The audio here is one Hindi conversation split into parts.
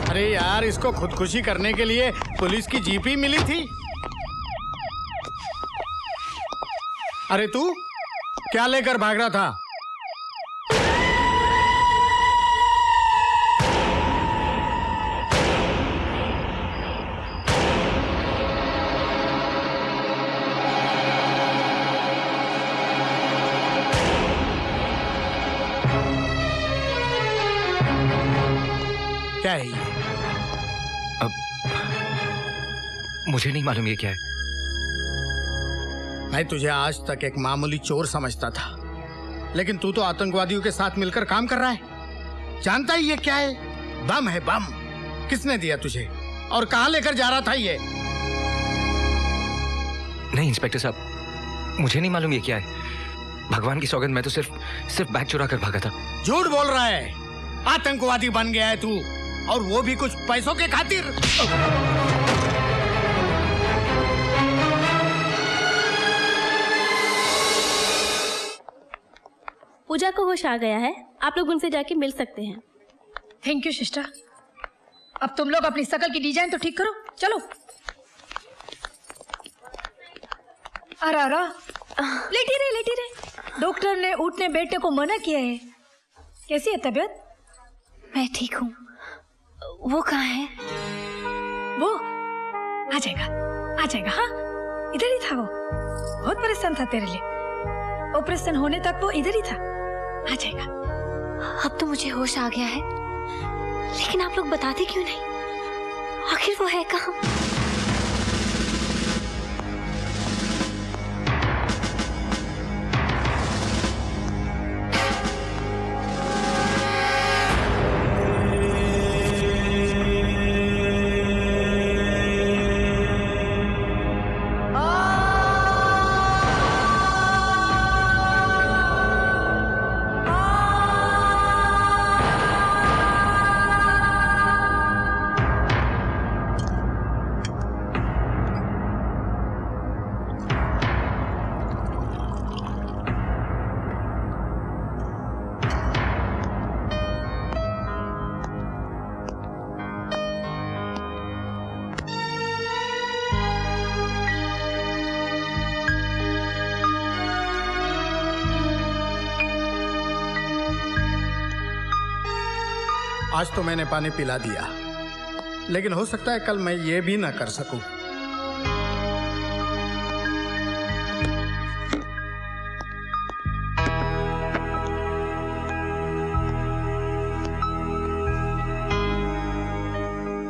अरे यार, इसको खुदकुशी करने के लिए पुलिस की जीप ही मिली थी। अरे तू क्या लेकर भाग रहा था? क्या है ये? अब मुझे नहीं मालूम ये क्या है। मैं तुझे आज तक एक मामूली चोर समझता था, लेकिन तू तो आतंकवादियों के साथ मिलकर काम कर रहा है। जानता ही ये क्या है? बम है, बम। किसने दिया तुझे और कहां लेकर जा रहा था ये? नहीं इंस्पेक्टर साहब, मुझे नहीं मालूम ये क्या है। भगवान की सौगंध, मैं तो सिर्फ बैग चुरा कर भागा था। झूठ बोल रहा है। आतंकवादी बन गया है तू, और वो भी कुछ पैसों के खातिर। पूजा को होश आ गया है, आप लोग उनसे जाके मिल सकते हैं। Thank you sister. अब तुम लोग अपनी शकल की डिजाइन तो ठीक करो, चलो। अरे लेटी रहे। डॉक्टर ने उठने बैठने को मना किया है। कैसी है तबीयत? मैं ठीक हूँ। वो कहाँ है? वो आ जाएगा। हाँ, इधर ही था। वो बहुत परेशान था तेरे लिए। ऑपरेशन होने तक वो इधर ही था। आ जाएगा। अब तो मुझे होश आ गया है, लेकिन आप लोग बताते क्यों नहीं? आखिर वो है कहाँ? आज तो मैंने पानी पिला दिया, लेकिन हो सकता है कल मैं ये भी ना कर सकूं।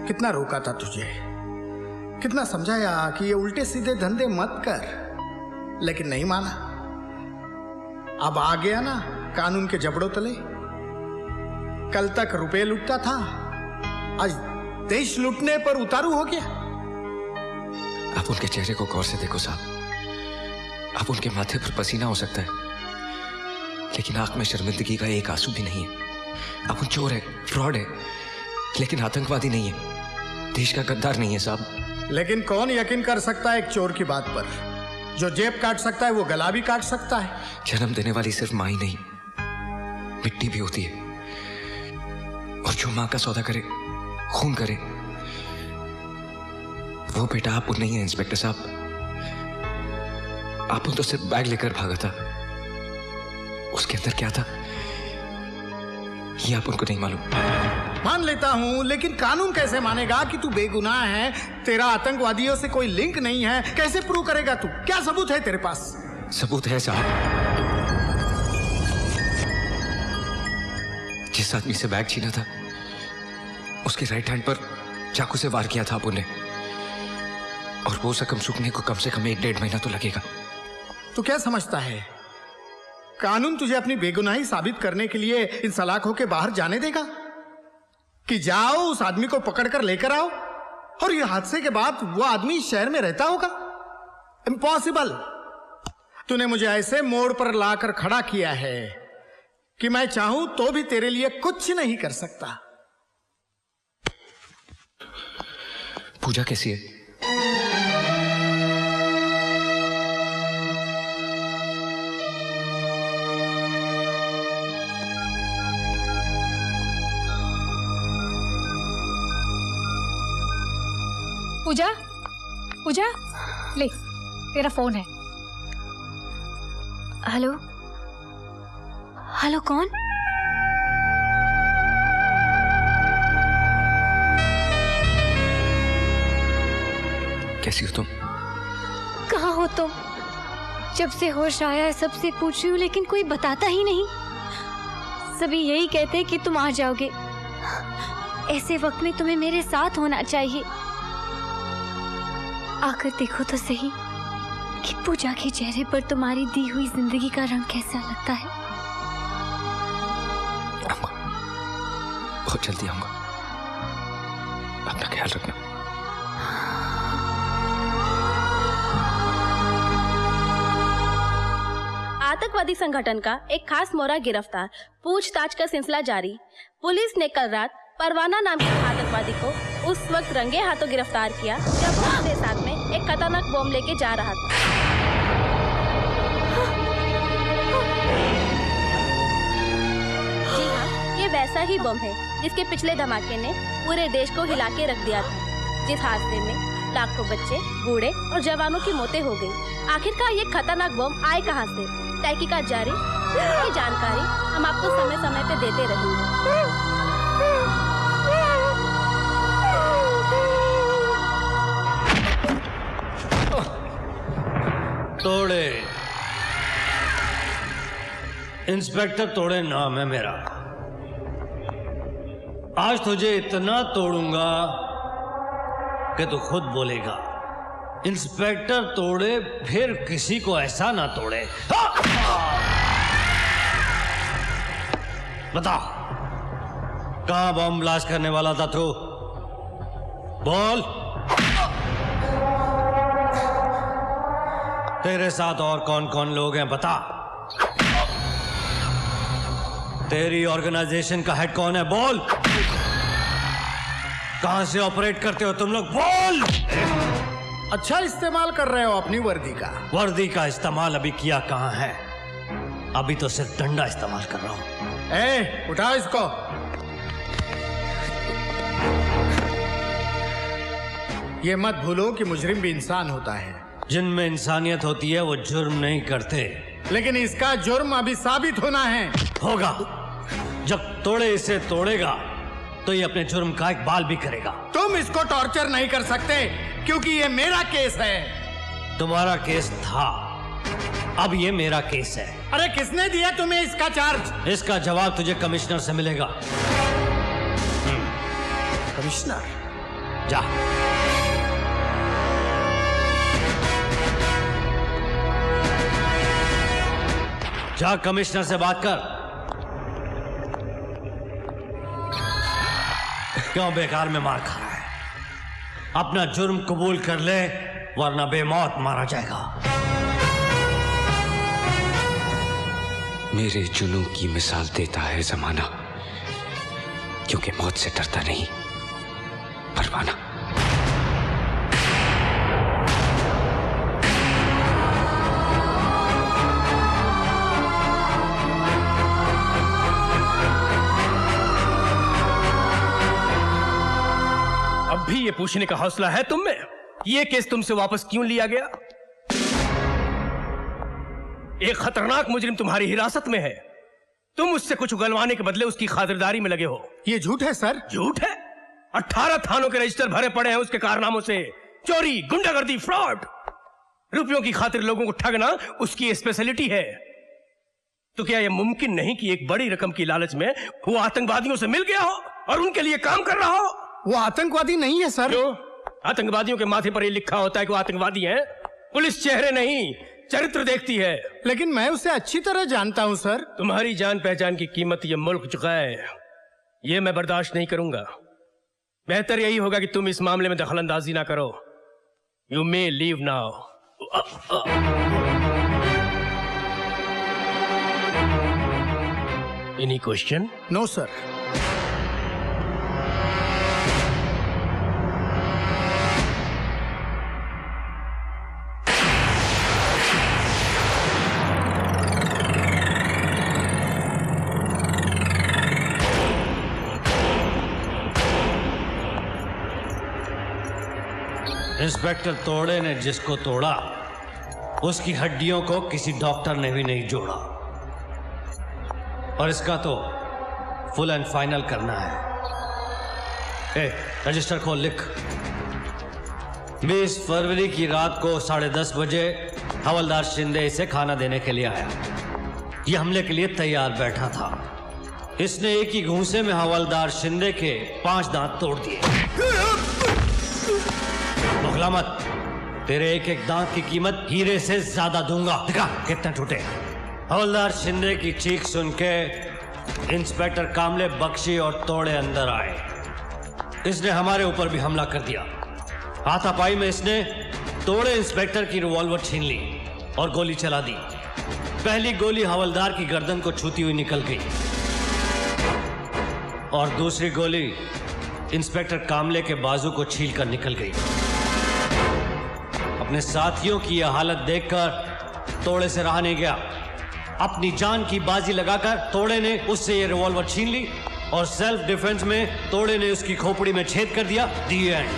कितना रोका था तुझे, कितना समझाया कि ये उल्टे सीधे धंधे मत कर, लेकिन नहीं माना। अब आ गया ना कानून के जबड़ों तले। कल तक रुपए लूटता था, आज देश लूटने पर उतारू हो गया। आप उनके चेहरे को गौर से देखो साहब। आप उनके माथे पर पसीना हो सकता है, लेकिन आंख में शर्मिंदगी का एक आंसू भी नहीं है। आप चोर है, फ्रॉड है, लेकिन आतंकवादी नहीं है, देश का गद्दार नहीं है साहब। लेकिन कौन यकीन कर सकता है एक चोर की बात पर? जो जेब काट सकता है वो गला भी काट सकता है। जन्म देने वाली सिर्फ माँ ही नहीं, मिट्टी भी होती है। और जो माँ का सौदा करे, खून करे, वो बेटा आप नहीं है इंस्पेक्टर साहब। आप तो सिर्फ बैग लेकर भागा था। उसके अंदर क्या था ये आप उनको नहीं मालूम। मान लेता हूं, लेकिन कानून कैसे मानेगा कि तू बेगुनाह है, तेरा आतंकवादियों से कोई लिंक नहीं है? कैसे प्रूव करेगा तू? क्या सबूत है तेरे पास? सबूत है साहब। जिस आदमी से बैग छीना था, उसके राइट हैंड पर चाकू से वार किया था आपने, और वो जख्म सूखने को कम से कम 1-1.5 महीना तो लगेगा। तू क्या समझता है कानून तुझे अपनी बेगुनाही साबित करने के लिए इन सलाखों के बाहर जाने देगा? कि जाओ उस आदमी को पकड़कर लेकर आओ, और ये हादसे के बाद वो आदमी शहर में रहता होगा? इम्पॉसिबल। तूने मुझे ऐसे मोड़ पर लाकर खड़ा किया है कि मैं चाहूं तो भी तेरे लिए कुछ नहीं कर सकता। पूजा कैसी है? पूजा, पूजा, ले तेरा फोन है। हेलो, हेलो कौन? कैसी हो तुम? कहाँ हो तुम? जब से होश आया है सबसे पूछ रही हूँ, लेकिन कोई बताता ही नहीं। सभी यही कहते हैं कि तुम आ जाओगे। ऐसे वक्त में तुम्हें मेरे साथ होना चाहिए। आकर देखो तो सही कि पूजा के चेहरे पर तुम्हारी दी हुई जिंदगी का रंग कैसा लगता है। आऊंगा, बहुत जल्दी आऊंगा। अपना ख्याल रखना। आतंकवादी संगठन का एक खास मोहरा गिरफ्तार, पूछताछ का सिलसिला जारी। पुलिस ने कल रात परवाना नाम के आतंकवादी को उस वक्त रंगे हाथों गिरफ्तार किया जब वो अपने साथ में एक खतरनाक बम लेके जा रहा था। जी हाँ, ये वैसा ही बम है जिसके पिछले धमाके ने पूरे देश को हिला के रख दिया था, जिस हादसे में लाखों बच्चे, बूढ़े और जवानों की मौतें हो गई। आखिरकार ये खतरनाक बम आए कहां से? तहकीकात जारी, इसकी जानकारी हम आपको समय समय पे देते रहेंगे। तोड़े, इंस्पेक्टर तोड़े नाम है मेरा। आज तुझे इतना तोड़ूंगा कि तू खुद बोलेगा इंस्पेक्टर तोड़े, फिर किसी को ऐसा ना तोड़े। बता, कहां बम ब्लास्ट करने वाला था तू? बोल। तेरे साथ और कौन कौन लोग हैं बता। तेरी ऑर्गेनाइजेशन का हेड कौन है? बोल। कहां से ऑपरेट करते हो तुम लोग? बोल। अच्छा इस्तेमाल कर रहे हो अपनी वर्दी का। वर्दी का इस्तेमाल अभी किया कहां है? अभी तो सिर्फ डंडा इस्तेमाल कर रहा हूं। ए, उठाओ इसको। ये मत भूलो कि मुजरिम भी इंसान होता है। जिनमें इंसानियत होती है वो जुर्म नहीं करते। लेकिन इसका जुर्म अभी साबित होना है। होगा। जब तोड़े इसे तोड़ेगा तो ये अपने जुर्म का एक बाल भी करेगा। तुम इसको टॉर्चर नहीं कर सकते क्योंकि ये मेरा केस है। तुम्हारा केस था, अब ये मेरा केस है। अरे किसने दिया तुम्हें इसका चार्ज? इसका जवाब तुझे कमिश्नर से मिलेगा। कमिश्नर? जा। जा कमिश्नर से बात कर। क्यों बेकार में मार खा रहा है? अपना जुर्म कबूल कर ले वरना बेमौत मारा जाएगा। मेरे जुनून की मिसाल देता है जमाना, क्योंकि मौत से डरता नहीं परवाना। अब भी ये पूछने का हौसला है तुम में? ये केस तुमसे वापस क्यों लिया गया? एक खतरनाक मुजरिम तुम्हारी हिरासत में है। तुम उससे कुछ उगलवाने के बदले उसकी खातिरदारी में लगे हो। ये झूठ है सर। झूठ है? 18 थानों के रजिस्टर भरे पड़े हैं उसके कारनामों से। चोरी, गुंडागर्दी, फ्रॉड, रुपयों की खातिर लोगों को ठगना उसकी स्पेशलिटी है। तो क्या यह मुमकिन नहीं कि एक बड़ी रकम की लालच में वो आतंकवादियों से मिल गया हो और उनके लिए काम कर रहा हो? वो आतंकवादी नहीं है सर। क्यों? आतंकवादियों के माथे पर ये लिखा होता है कि वो आतंकवादी हैं। पुलिस चेहरे नहीं चरित्र देखती है। लेकिन मैं उसे अच्छी तरह जानता हूं सर। तुम्हारी जान पहचान की कीमत ये मुल्क चुका है, ये मैं बर्दाश्त नहीं करूंगा। बेहतर यही होगा कि तुम इस मामले में दखलंदाजी ना करो। You may leave now. Any question? No sir. Inspector तोड़े ने जिसको तोड़ा उसकी हड्डियों को किसी डॉक्टर ने भी नहीं जोड़ा, और इसका तो फुल एंड फाइनल करना है। रजिस्टर खोल, लिख। 20 फरवरी की रात को 10:30 बजे हवलदार शिंदे इसे खाना देने के लिए आया। यह हमले के लिए तैयार बैठा था। इसने एक ही घूंसे में हवलदार शिंदे के 5 दांत तोड़ दिए। बखला मत, तेरे एक एक दांत की कीमत हीरे से ज्यादा दूंगा। दिखा कितने टूटे। हवलदार शिंदे की चीख सुन के इंस्पेक्टर कामले, बख्शी और तोड़े अंदर आए। इसने हमारे ऊपर भी हमला कर दिया। हाथापाई में इसने तोड़े इंस्पेक्टर की रिवॉल्वर छीन ली और गोली चला दी। पहली गोली हवलदार की गर्दन को छूती हुई निकल गई और दूसरी गोली इंस्पेक्टर कामले के बाजू को छीलकर निकल गई। अपने साथियों की यह हालत देखकर तोड़े से रहा नहीं गया। अपनी जान की बाजी लगाकर तोड़े ने उससे यह रिवॉल्वर छीन ली और सेल्फ डिफेंस में तोड़े ने उसकी खोपड़ी में छेद कर दिया। दी एंड।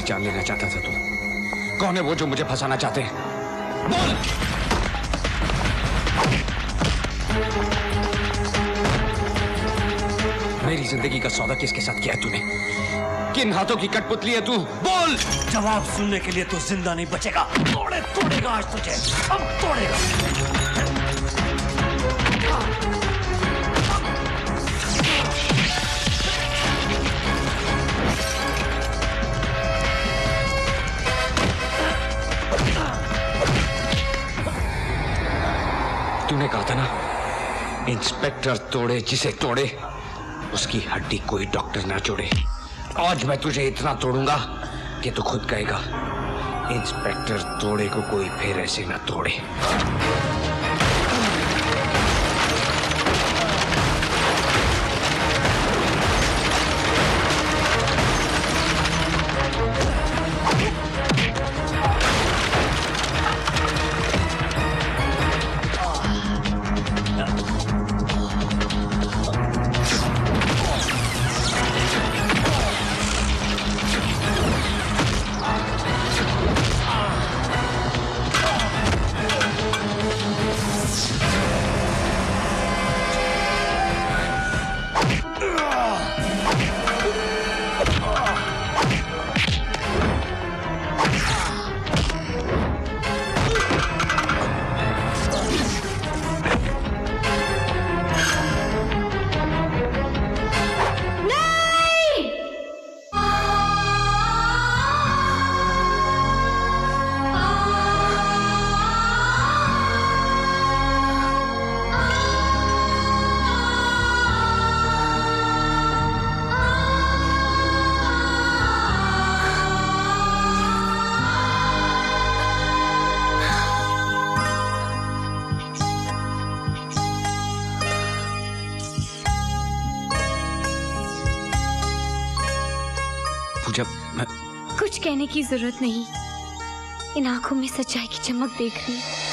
जान लेना चाहता था तू? कौन है वो जो मुझे फंसाना चाहते हैं? बोल! मेरी जिंदगी का सौदा किसके साथ किया है तूने? किन हाथों की कठपुतली है तू? बोल! जवाब सुनने के लिए तू जिंदा नहीं बचेगा। तोड़ेगा आज तुझे, अब तोड़ेगा। तूने कहा था ना, इंस्पेक्टर तोड़े जिसे तोड़े उसकी हड्डी कोई डॉक्टर ना जोड़े। आज मैं तुझे इतना तोड़ूंगा कि तू खुद कहेगा इंस्पेक्टर तोड़े को कोई फिर ऐसे ना तोड़े। पूजा मैं कुछ कहने की जरूरत नहीं, इन आंखों में सच्चाई की चमक देख रही हूँ।